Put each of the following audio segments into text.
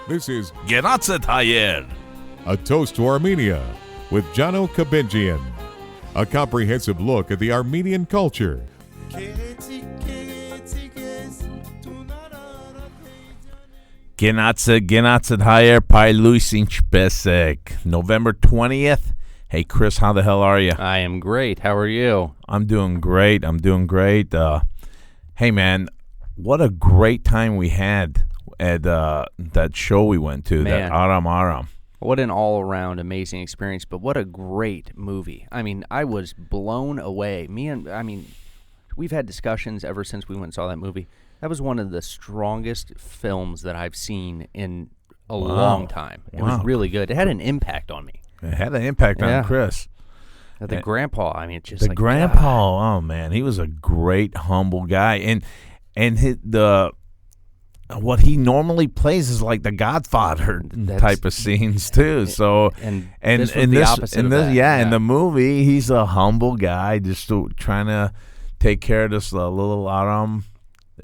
This is Genatzetayer. A Toast to Armenia with Jano Kabinjian. A comprehensive look at the Armenian culture. Genatzetayer Pailuisinch Besek. November 20th. Hey, Chris, how the hell are you? I am great. How are you? I'm doing great. Hey, man, what a great time we had at that show we went to, Man. that Aram. What an all-around amazing experience, but what a great movie. I mean, I was blown away. We've had discussions ever since we went and saw that movie. That was one of the strongest films that I've seen in a long time. It was really good. It had an impact on me. It had an impact on Chris. The grandpa, just the like... grandpa, oh, man, he was a great, humble guy. And what he normally plays is like the Godfather type of scenes too. So and this was the opposite of that. In the movie, he's a humble guy just trying to take care of this little Aram.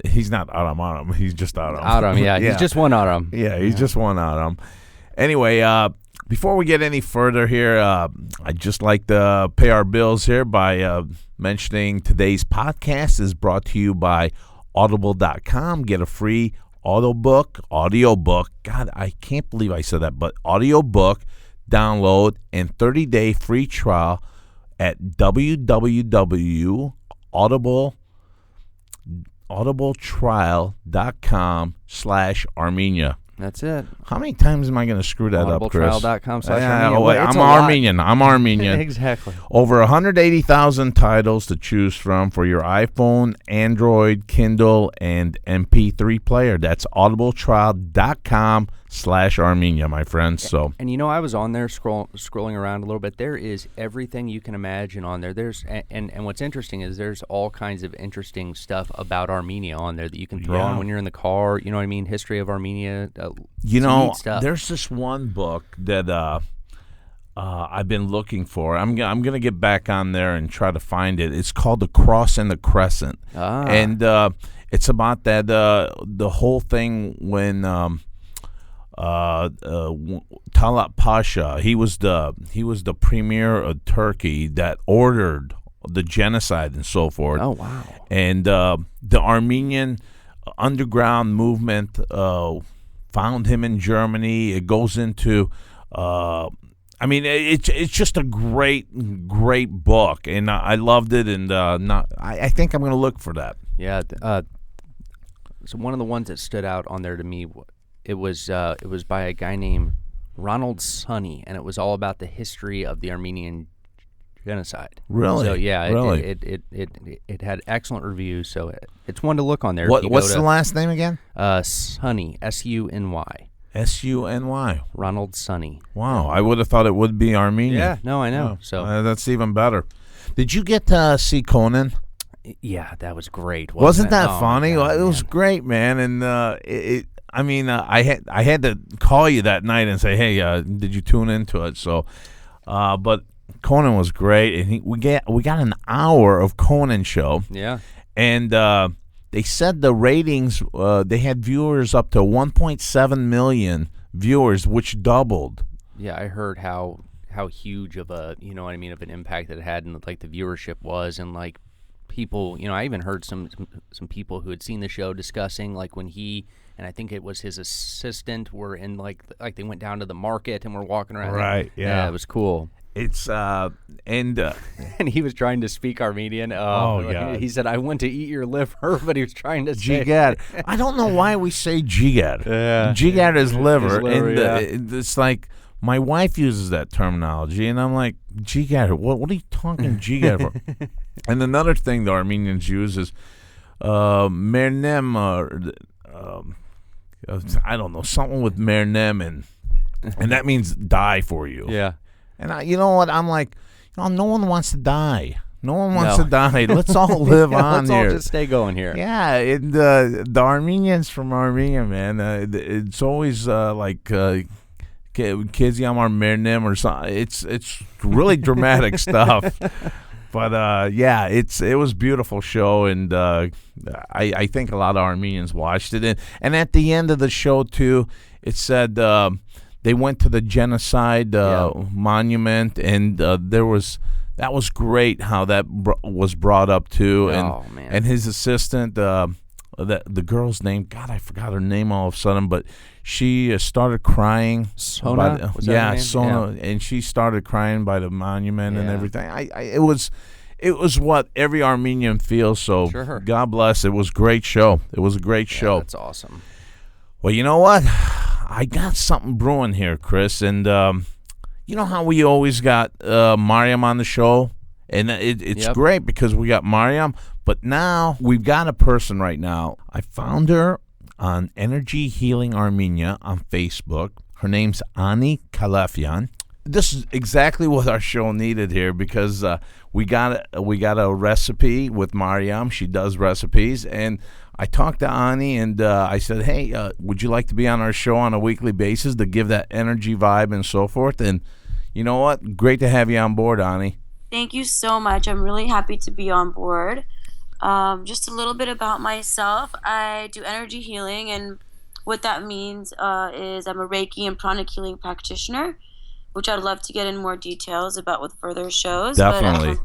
He's not Aram. He's just Aram. Aram, yeah. He's just one Aram. Yeah, he's just one Aram. Anyway, before we get any further here, I'd just like to pay our bills here by mentioning today's podcast is brought to you by Audible.com. Get a free audiobook. God, I can't believe I said that, but audiobook download and 30-day free trial at audibletrial.com/Armenia. That's it. How many times am I going to screw that up, Chris? Audibletrial.com/Armenia. I'm Armenian. Exactly. Over 180,000 titles to choose from for your iPhone, Android, Kindle, and MP3 player. That's audibletrial.com/Armenia, my friends. So, and I was on there scrolling around a little bit. There is everything you can imagine on there. There's and what's interesting is there's all kinds of interesting stuff about Armenia on there that you can throw on when you're in the car. You know what I mean? History of Armenia. There's this one book that I've been looking for. I'm gonna get back on there and try to find it. It's called The Cross and the Crescent, and it's about that the whole thing when Talat Pasha, he was the premier of Turkey that ordered the genocide and so forth. Oh wow! And the Armenian underground movement found him in Germany. It goes into, it's just a great book, and I loved it. And I think I'm going to look for that. Yeah. So one of the ones that stood out on there to me, it was by a guy named Ronald Sunny, and it was all about the history of the Armenian genocide. Really? So yeah, really? It had excellent reviews. So it's one to look on there. What's the last name again? Sunny, Suny. Suny. Ronald Sunny. Wow, I would have thought it would be Armenian. Yeah, no, I know. So that's even better. Did you get to see Conan? Yeah, that was great. Wasn't that funny? God, it was great, man. And I had to call you that night and say, hey, did you tune into it? So, but Conan was great, and we got an hour of Conan show. Yeah, and they said the ratings they had viewers up to 1.7 million viewers, which doubled. Yeah, I heard how huge of a of an impact that it had, and like the viewership was, and like people. I even heard some people who had seen the show discussing like when he and I think it was his assistant were in like they went down to the market and were walking around. Right. Yeah, it was cool. It's and he was trying to speak Armenian. God. He said, "I went to eat your liver," but he was trying to say Jigad. I don't know why we say Jigad. Yeah, Jigad is liver, and it's like my wife uses that terminology, and I'm like, Jigad. What are you talking Jigad for? And another thing the Armenians use is mernem. I don't know, something with mernem, and that means die for you. Yeah. And you know what? I'm like, no one wants to die. No one wants to die. Let's all live on let's here. Let's all just stay going here. Yeah, and the Armenians from Armenia, man, it's always like Kizyam or Mernim or something. It's really dramatic stuff. But it was a beautiful show, and I think a lot of Armenians watched it. And at the end of the show too, it said they went to the genocide monument, and that was great how that was brought up too. Oh, man. And his assistant, the girl's name, God, I forgot her name all of a sudden, but she started crying. Sona? Was that her name? Sona, and she started crying by the monument and Yeah. everything. It was what every Armenian feels. So Sure. God bless. It was a great show. It was a great show. That's awesome. Well, you know what? I got something brewing here, Chris, and you know how we always got Mariam on the show, and it's Yep. great because we got Mariam, but now we've got a person right now. I found her on Energy Healing Armenia on Facebook. Her name's Ani Kalafian. This is exactly what our show needed here because we got a recipe with Mariam. She does recipes, and I talked to Ani, and I said, hey, would you like to be on our show on a weekly basis to give that energy vibe and so forth? And you know what? Great to have you on board, Ani. Thank you so much. I'm really happy to be on board. Just a little bit about myself. I do energy healing, and what that means is I'm a Reiki and pranic healing practitioner, which I'd love to get in more details about with further shows. Definitely.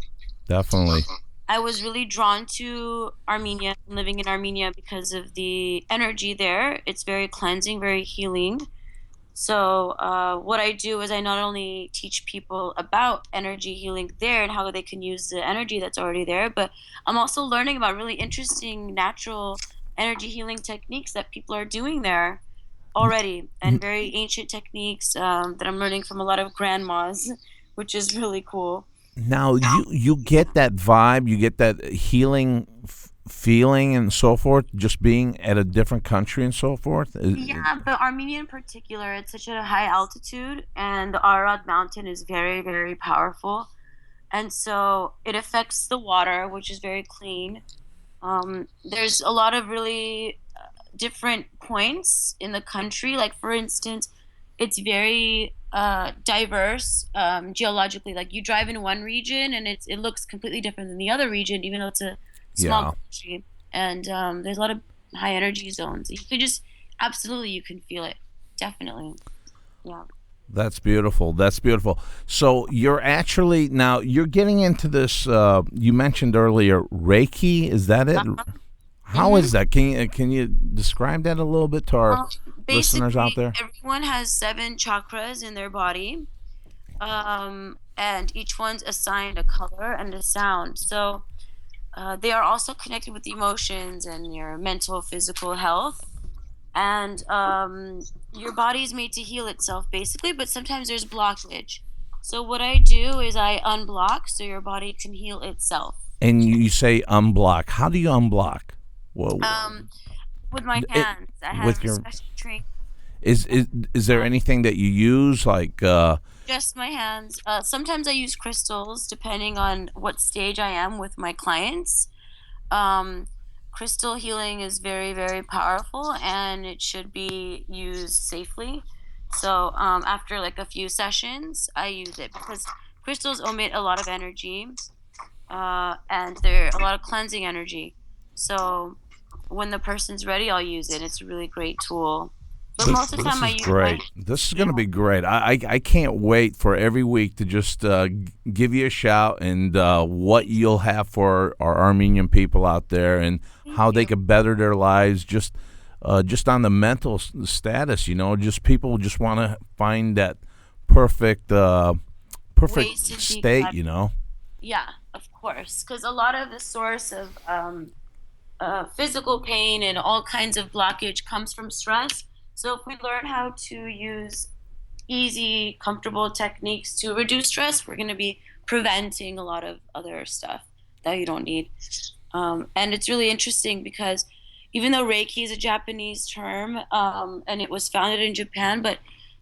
I was really drawn to Armenia, living in Armenia, because of the energy there. It's very cleansing, very healing. So what I do is I not only teach people about energy healing there and how they can use the energy that's already there, but I'm also learning about really interesting natural energy healing techniques that people are doing there already, and very ancient techniques that I'm learning from a lot of grandmas, which is really cool. Now, you get that vibe, you get that healing feeling and so forth, just being at a different country and so forth? Yeah, but Armenia in particular, it's such a high altitude, and the Arad mountain is very, very powerful. And so it affects the water, which is very clean. There's a lot of really different points in the country. Like, for instance, it's very diverse geologically. Like, you drive in one region and it looks completely different than the other region, even though it's a small country. And there's a lot of high energy zones. You can just you can feel it. Definitely. Yeah. That's beautiful. So you're actually now you're getting into this. You mentioned earlier Reiki. Is that it? How is that? Can you describe that a little bit to our listeners out there? Everyone has 7 chakras in their body, and each one's assigned a color and a sound. So they are also connected with emotions and your mental, physical health. And your body is made to heal itself, basically, but sometimes there's blockage. So what I do is I unblock so your body can heal itself. And you say unblock. How do you unblock? Whoa. With my hands. I have with a your- special trick. Is there anything that you use like? Just my hands. Sometimes I use crystals, depending on what stage I am with my clients. Crystal healing is very, very powerful, and it should be used safely. So after like a few sessions, I use it because crystals emit a lot of energy, and they're a lot of cleansing energy. So when the person's ready, I'll use it. It's a really great tool. But most of the time, I use great. This is going to be great. I can't wait for every week to just give you a shout and what you'll have for our Armenian people out there and how they could better their lives just on the mental status. You know, just people just want to find that perfect Ways to state. declutter. You know. Yeah, of course. Because a lot of the source of physical pain and all kinds of blockage comes from stress. So if we learn how to use easy, comfortable techniques to reduce stress, we're going to be preventing a lot of other stuff that you don't need. And it's really interesting because even though Reiki is a Japanese term and it was founded in Japan, but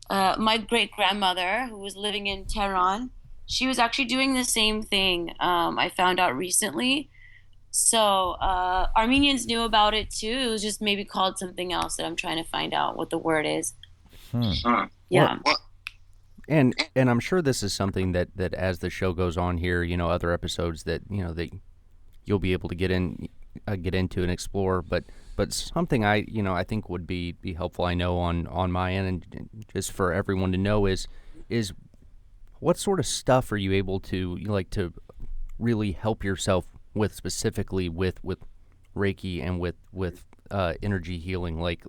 my great-grandmother, who was living in Tehran, she was actually doing the same thing. I found out recently. So Armenians knew about it too. It was just maybe called something else that I'm trying to find out what the word is. Yeah. And I'm sure this is something that as the show goes on here, you know, other episodes that, you know, that you'll be able to get into and explore. But But something I think would be helpful. I know on my end, and just for everyone to know is what sort of stuff are you able to to really help yourself with, specifically with Reiki and with energy healing, like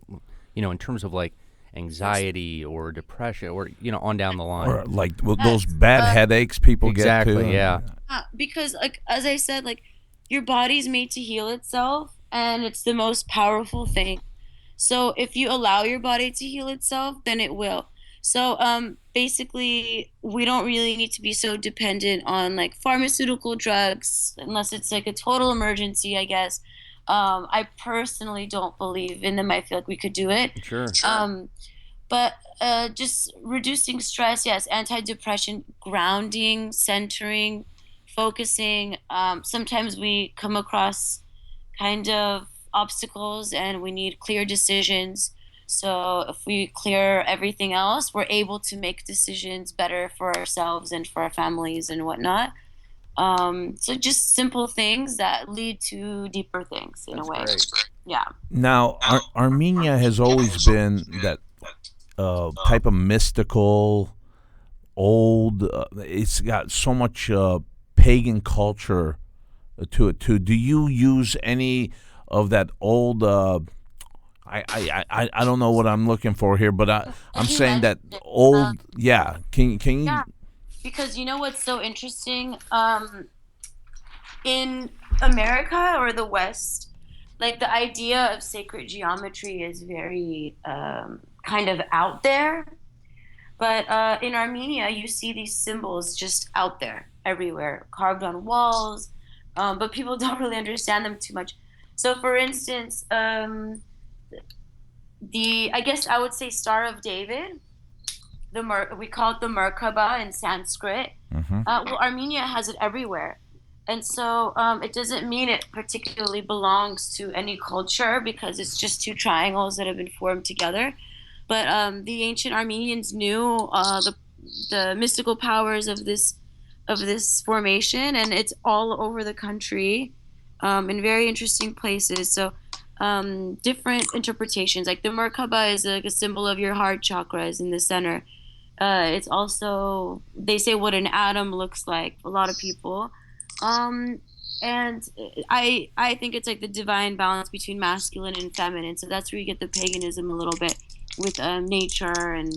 in terms of like anxiety or depression or on down the line, or like those bad headaches people exactly, get too. Yeah. Because like as I said, like your body's made to heal itself, and it's the most powerful thing. So if you allow your body to heal itself, then it will. So basically, we don't really need to be so dependent on like pharmaceutical drugs unless it's like a total emergency, I guess. I personally don't believe in them. I feel like we could do it. Sure. But just reducing stress, yes, antidepressant, grounding, centering, focusing. Sometimes we come across kind of obstacles and we need clear decisions. So if we clear everything else, we're able to make decisions better for ourselves and for our families and whatnot. So just simple things that lead to deeper things in a way. Great. Yeah. Now, Armenia has always been that type of mystical, old. It's got so much pagan culture to it too. Do you use any of that old? I don't know what I'm looking for here, but I'm saying that old. Yeah. Can you? Yeah. Because you know what's so interesting? In America or the West, like the idea of sacred geometry is very kind of out there. But in Armenia, you see these symbols just out there, everywhere, carved on walls. But people don't really understand them too much. So, for instance, I guess I would say Star of David. We call it the Merkaba in Sanskrit. Mm-hmm. Well, Armenia has it everywhere. And so it doesn't mean it particularly belongs to any culture because it's just two triangles that have been formed together. But the ancient Armenians knew the mystical powers of this formation, and it's all over the country in very interesting places. So different interpretations, like the Merkaba is like a symbol of your heart chakras in the center. It's also, they say what an atom looks like, a lot of people. And I think it's like the divine balance between masculine and feminine. So that's where you get the paganism a little bit with nature and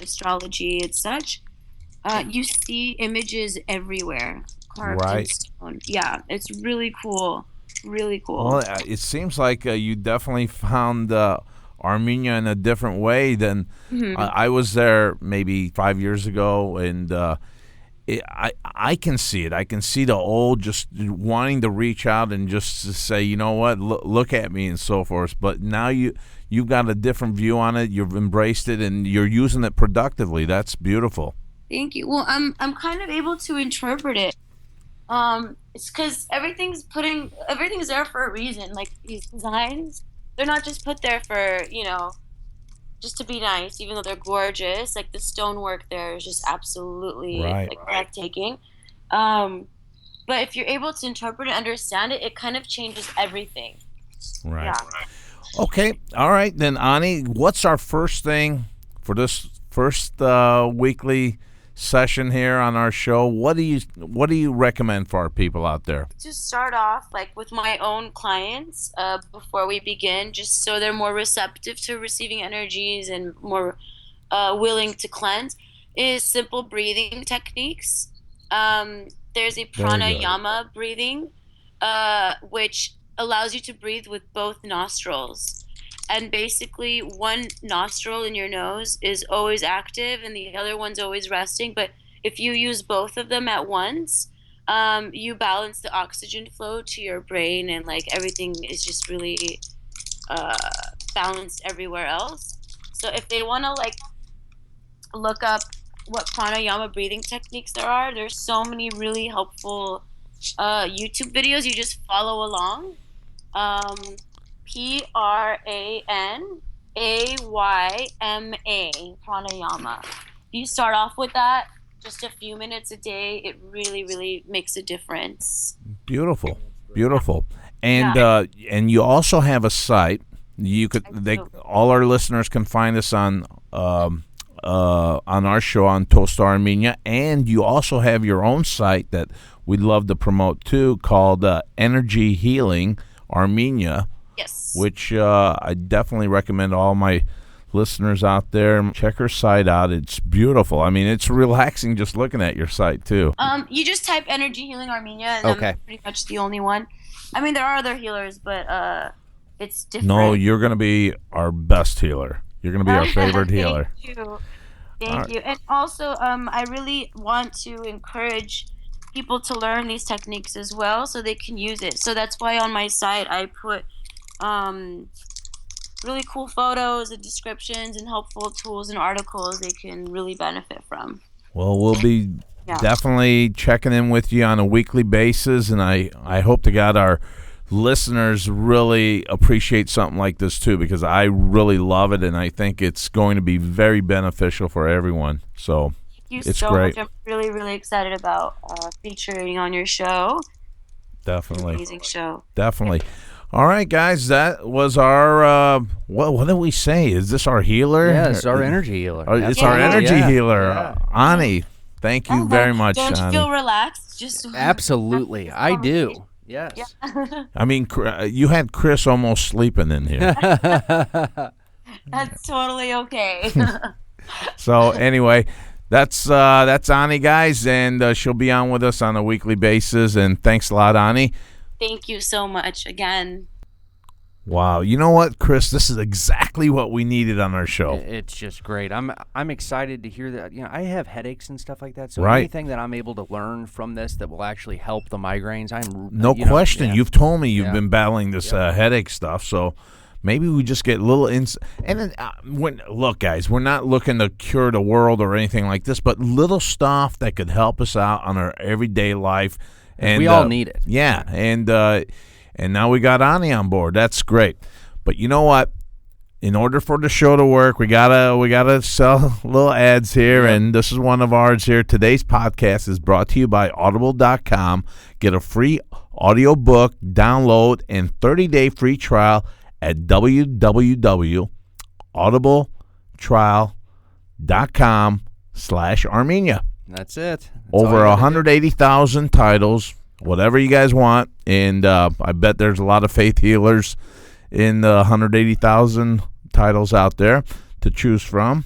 astrology and such. You see images everywhere carved in stone. Yeah, it's really cool. Really cool. Well, it seems like you definitely found Armenia in a different way than I was there maybe 5 years ago, and I can see it. I can see the old just wanting to reach out and just to say, you know what, look at me and so forth. But now you've got a different view on it. You've embraced it and you're using it productively. That's beautiful. Thank you. Well, I'm kind of able to interpret it. It's because everything's there for a reason. Like these designs, they're not just put there for, just to be nice, even though they're gorgeous. Like the stonework there is just absolutely breathtaking. But if you're able to interpret and understand it, it kind of changes everything. Right. Yeah. Okay. All right. Then, Ani, what's our first thing for this first weekly session here on our show? What do you recommend for our people out there? To start off, like with my own clients, before we begin, just so they're more receptive to receiving energies and more willing to cleanse, is simple breathing techniques. There's a pranayama breathing, which allows you to breathe with both nostrils. And basically, one nostril in your nose is always active and the other one's always resting. But if you use both of them at once, you balance the oxygen flow to your brain, and like everything is just really balanced everywhere else. So if they want to like look up what pranayama breathing techniques there are, there's so many really helpful YouTube videos. You just follow along. Pranayama, pranayama. You start off with that, just a few minutes a day. It really, really makes a difference. Beautiful, beautiful. And you also have a site. You could all our listeners can find us on our show on Toast Armenia, and you also have your own site that we'd love to promote too, called Energy Healing Armenia. Yes. Which I definitely recommend all my listeners out there check her site out. It's beautiful. I mean, it's relaxing just looking at your site too. You just type Energy Healing Armenia, and I'm pretty much the only one. I mean, there are other healers, but it's different. No, you're going to be our best healer. You're going to be our favorite healer. Thank you. And also, I really want to encourage people to learn these techniques as well so they can use it. So that's why on my site I put really cool photos and descriptions and helpful tools and articles they can really benefit from. Well, we'll be definitely checking in with you on a weekly basis, and I hope to God our listeners really appreciate something like this too, because I really love it, and I think it's going to be very beneficial for everyone. So Thank you it's so great. much. I'm really, really excited about featuring on your show. Definitely. Amazing show. Definitely. All right, guys, that was our, what did we say? Is this our healer? Yeah, it's our energy healer. It's our energy healer. Yeah. Ani, thank you very much, Don't you Ani. feel relaxed? Absolutely. I do. Yes. Yeah. I mean, you had Chris almost sleeping in here. That's totally okay. So anyway, that's Ani, guys, and she'll be on with us on a weekly basis. And thanks a lot, Ani. Thank you so much again. Wow, you know what, Chris? This is exactly what we needed on our show. It's just great. I'm excited to hear that. You know, I have headaches and stuff like that. So Right. anything that I'm able to learn from this that will actually help the migraines, No question. You've told me you've Yeah. been battling this headache stuff, so maybe we just get little And then, look, guys, we're not looking to cure the world or anything like this, but little stuff that could help us out on our everyday life. And we all need it. Yeah, and now we got Ani on board. That's great. But you know what? In order for the show to work, we gotta sell little ads here, and this is one of ours here. Today's podcast is brought to you by Audible.com. Get a free audiobook download and 30-day free trial at www.audibletrial.com/Armenia. That's it. Over 180,000 titles, whatever you guys want. And I bet there's a lot of faith healers in the 180,000 titles out there to choose from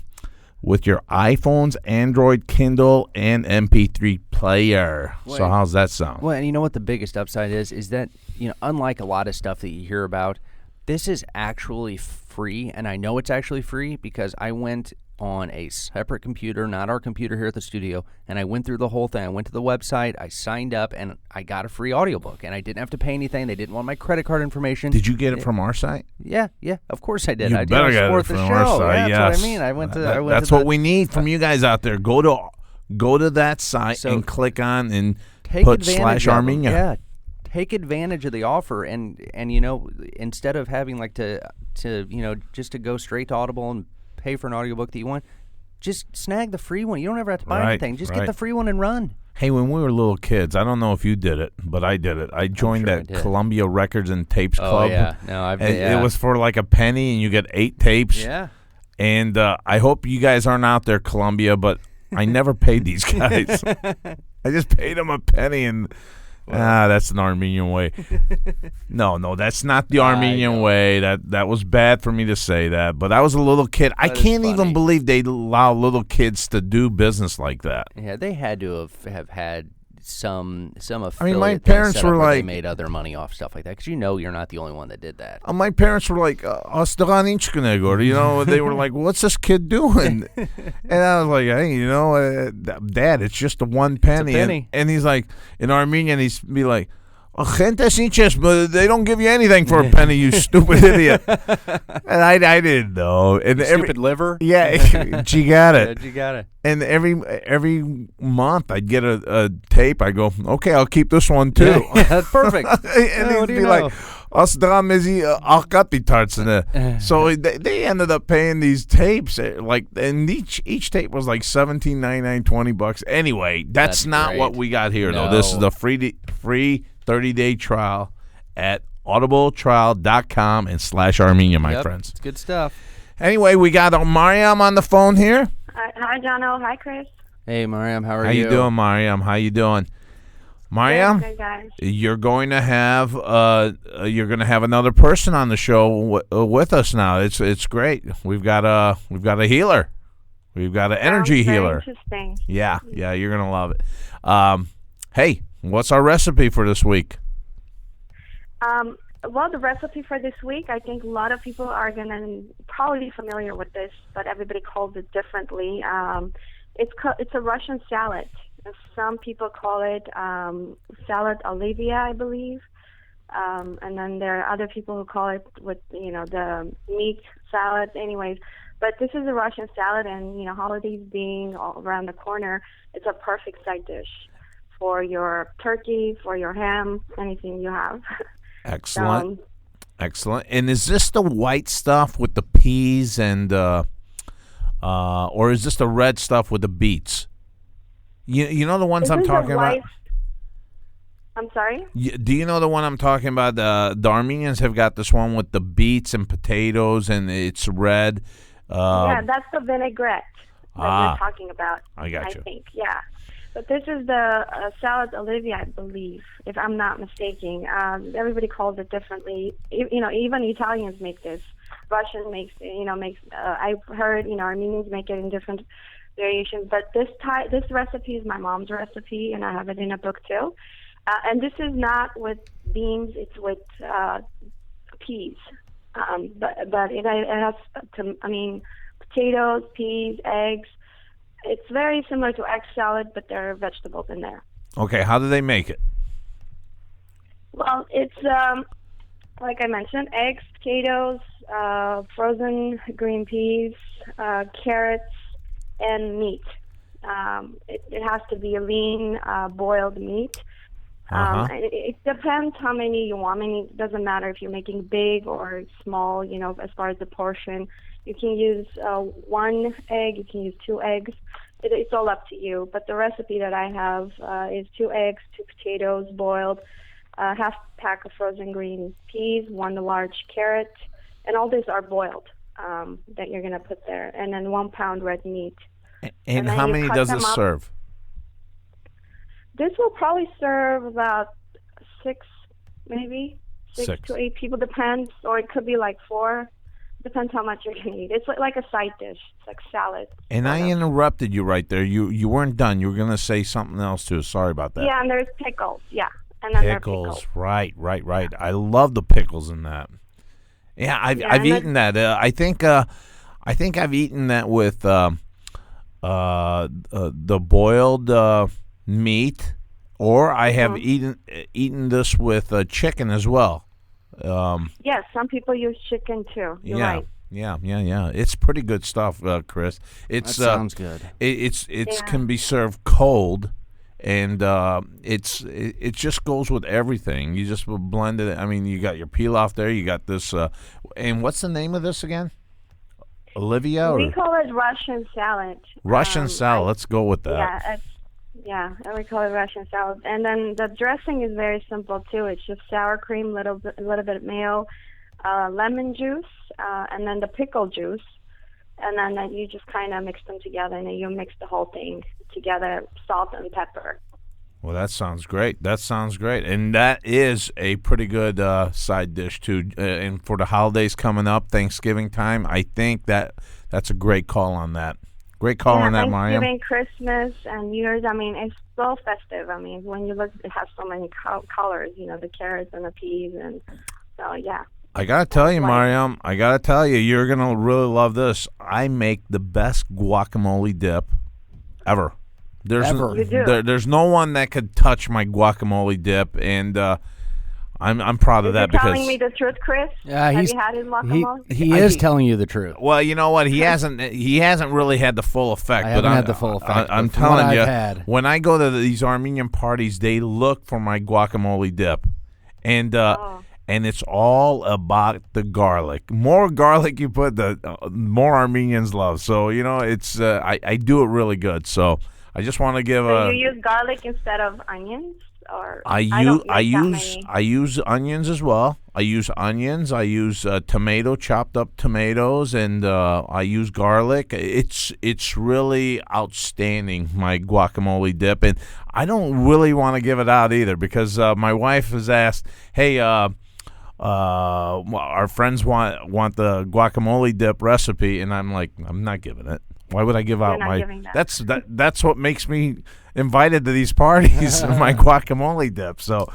with your iPhones, Android, Kindle, and MP3 player. So how's that sound? Well, and you know what the biggest upside is that, you know, unlike a lot of stuff that you hear about, this is actually free. And I know it's actually free because I went on a separate computer, not our computer here at the studio, and I went through the whole thing. I went to the website, I signed up, and I got a free audiobook, and I didn't have to pay anything. They didn't want my credit card information. Did you get it from our site? Yeah, of course I did. You I better did get it support from the our show. site. Yeah, Yes. that's what I mean. I went to That's to what the- we need from you guys out there. Go to that site So and click on and take put advantage of them. /Armenia. Yeah, take advantage of the offer, and you know, instead of having like to you know, just to go straight to Audible and pay for an audiobook that you want, just snag the free one. You don't ever have to buy anything. Just get the free one and run. Hey, when we were little kids, I don't know if you did it, but I did it. I joined sure I that did. Columbia Records and Tapes Club. Oh yeah, no, I've And yeah. it was for like a penny, and you get 8 tapes. Yeah. And I hope you guys aren't out there, Columbia, but I never paid these guys. I just paid them a penny, and that's an Armenian way. No, that's not the Armenian way. That was bad for me to say that, but I was a little kid. I That is can't even funny. believe they allow little kids to do business like that. Yeah, they had to have had some affiliate. I mean, my thing parents set up were where they like- made other money off stuff like that, because you know you're not the only one that did that. My parents were like, you know, they were like, what's this kid doing? And I was like, hey, you know, Dad, it's just a 1 penny. penny. And he's like, in Armenian, he's be like, gente sinches, but they don't give you anything for a penny, you stupid idiot. And I didn't know. And Stupid liver. yeah, she got it. Yeah, you got it. And every month I'd get a tape. I go, okay, I'll keep this one too. Yeah, that's perfect. And what he'd do be you like, know? so they ended up paying these tapes like, and each tape was like $17.99, $20. Anyway, that's not great. what we got here though. This is No. the free 30-day trial at audibletrial.com and /Armenia, my Yep, friends. It's good stuff. Anyway, we got Mariam on the phone here. Hi, Jono. Hi, Chris. Hey, Mariam, how are How you? you doing, Mariam? How you doing? Mariam, Good, guys. you're going to have another person on the show with us now. It's great. We've got a healer. We've got an energy Sounds very healer. Interesting. Yeah, you're gonna love it. Hey, what's our recipe for this week? Well, the recipe for this week, I think a lot of people are gonna probably be familiar with this, but everybody calls it differently. It's a Russian salad. Some people call it salad olivia, I believe, and then there are other people who call it with the meat salad. Anyways, but this is a Russian salad, and holidays being all around the corner, it's a perfect side dish for your turkey, for your ham, anything you have. Excellent. Excellent. And is this the white stuff with the peas and or is this the red stuff with the beets? You know the ones I'm talking about? I'm sorry? Do you know the one I'm talking about? The Armenians have got this one with the beets and potatoes, and it's red. Yeah, that's the vinaigrette that you're talking about. I got you. I think, yeah. But this is the salad olivia, I believe, if I'm not mistaken. Everybody calls it differently. Even Italians make this. Russian makes. I've heard Armenians make it in different variations. But this recipe is my mom's recipe, and I have it in a book too. And this is not with beans; it's with peas. But it has potatoes, peas, eggs. It's very similar to egg salad, but there are vegetables in there. Okay, how do they make it? Well, it's like I mentioned, eggs, potatoes, frozen green peas, carrots, and meat. It has to be a lean, boiled meat. It depends how many you want. It doesn't matter if you're making big or small, as far as the portion. You can use 1 egg, you can use 2 eggs. It's all up to you. But the recipe that I have is 2 eggs, 2 potatoes boiled, half pack of frozen green peas, 1 large carrot, and all these are boiled that you're going to put there. And then 1 pound red meat. And how many does it serve? This will probably serve about 6, maybe 6 to 8 people, depends, or it could be like 4. Depends how much you're going to eat. It's like a side dish. It's like salad. And I interrupted you right there. You weren't done. You were going to say something else too. Sorry about that. Yeah, and there's pickles. Yeah, and then pickles. Right. I love the pickles in that. Yeah, I've eaten that. I think I've eaten that with the boiled meat, or I have eaten this with chicken as well. Yes, some people use chicken too. You're right. Yeah. It's pretty good stuff, Chris. That sounds good. It can be served cold, and it just goes with everything. You just blend it. I mean, you got your pilaf there. You got this. And what's the name of this again? Olivia? We call it Russian salad. Russian salad. Let's go with that. Yeah, and we call it Russian salad. And then the dressing is very simple too. It's just sour cream, a little bit of mayo, lemon juice, and then the pickle juice. And then you just kind of mix them together, and then you mix the whole thing together, salt and pepper. Well, that sounds great. And that is a pretty good side dish too. And for the holidays coming up, Thanksgiving time, I think that's a great call on that. Great call on that, Mariam. Thanksgiving, Christmas, and New Year's. I mean, it's so festive. I mean, when you look, it has so many colors. The carrots and the peas, and so yeah. I gotta tell you, Mariam. You're gonna really love this. I make the best guacamole dip ever. There's no one that could touch my guacamole dip, and I'm proud of that because telling me the truth, Chris. Have you had his guacamole? He is telling you the truth. Well, you know what? He hasn't really had the full effect. I haven't had the full effect. I'm telling you, when I go to these Armenian parties, they look for my guacamole dip, and it's all about the garlic. More garlic you put, the more Armenians love. So it's I do it really good. So I just want to give So you use garlic instead of onions? or I don't make that use many. I use onions as well. I use onions. I use chopped up tomatoes, and I use garlic. It's really outstanding, my guacamole dip, and I don't really want to give it out either because my wife has asked, "Hey, our friends want the guacamole dip recipe," and I'm like, I'm not giving it. Why would I give out not my? giving that. That's what makes me invited to these parties. My guacamole dip. So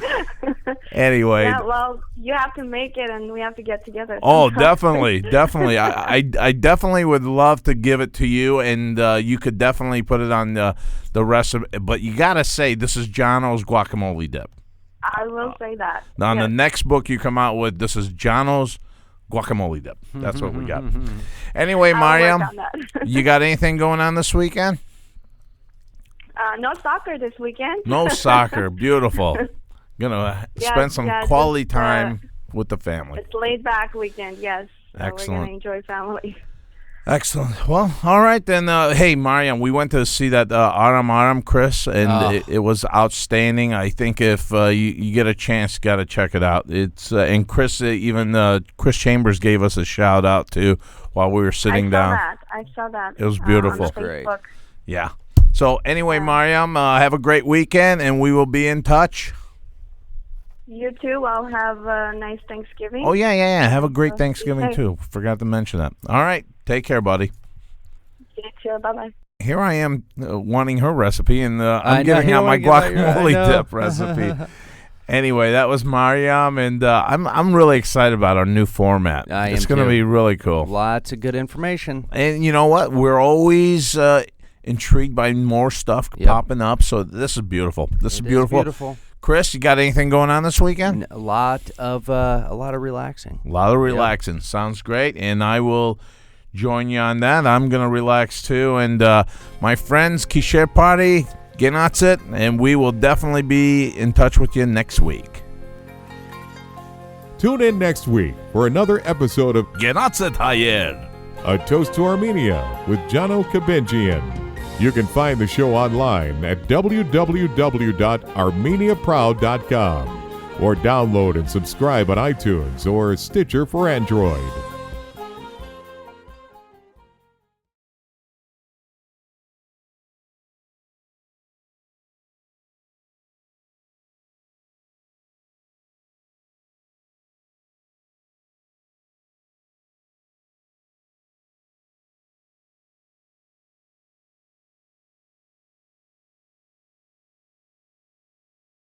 anyway. Yeah, well, you have to make it, and we have to get together. Oh, definitely. I definitely would love to give it to you, and you could definitely put it on the recipe. But you got to say, this is Jono's guacamole dip. I will say that. Now, on the Yes. next book you come out with, this is Jono's guacamole dip. That's what we got. Anyway, I'll Mariam, work on that. you got anything going on this weekend? No soccer this weekend. No soccer. Beautiful. Gonna spend some quality just, time with the family. It's laid back weekend, yes. So Excellent. We're gonna enjoy family. Excellent. Well, all right then. Hey, Mariam, we went to see that Aram Chris, and it was outstanding. I think if you get a chance, got to check it out. It's and Chris, even Chris Chambers gave us a shout out too while we were sitting down. I saw that. It was beautiful. On Facebook. Yeah. So anyway, Mariam, have a great weekend, and we will be in touch. You too. I'll have a nice Thanksgiving. Oh yeah. Have a great So, Thanksgiving okay. too. Forgot to mention that. All right. Take care, buddy. You too. Bye-bye. Here I am wanting her recipe, and I'm I giving know, out my you wanna give out guacamole your- I know. dip recipe. Anyway, that was Mariam, and I'm really excited about our new format. I It's am going to too. be really cool. Lots of good information. And you know what? We're always intrigued by more stuff Yep. popping up. So this is beautiful. This is It beautiful. beautiful. Chris, you got anything going on this weekend? A lot of relaxing. A lot of relaxing. Sounds great. And I will join you on that. I'm going to relax too. And my friends, Kisher Party, Genatsit, and we will definitely be in touch with you next week. Tune in next week for another episode of Genatsit Hayer. A Toast to Armenia with Jono Kabenjian. You can find the show online at www.armeniaproud.com or download and subscribe on iTunes or Stitcher for Android.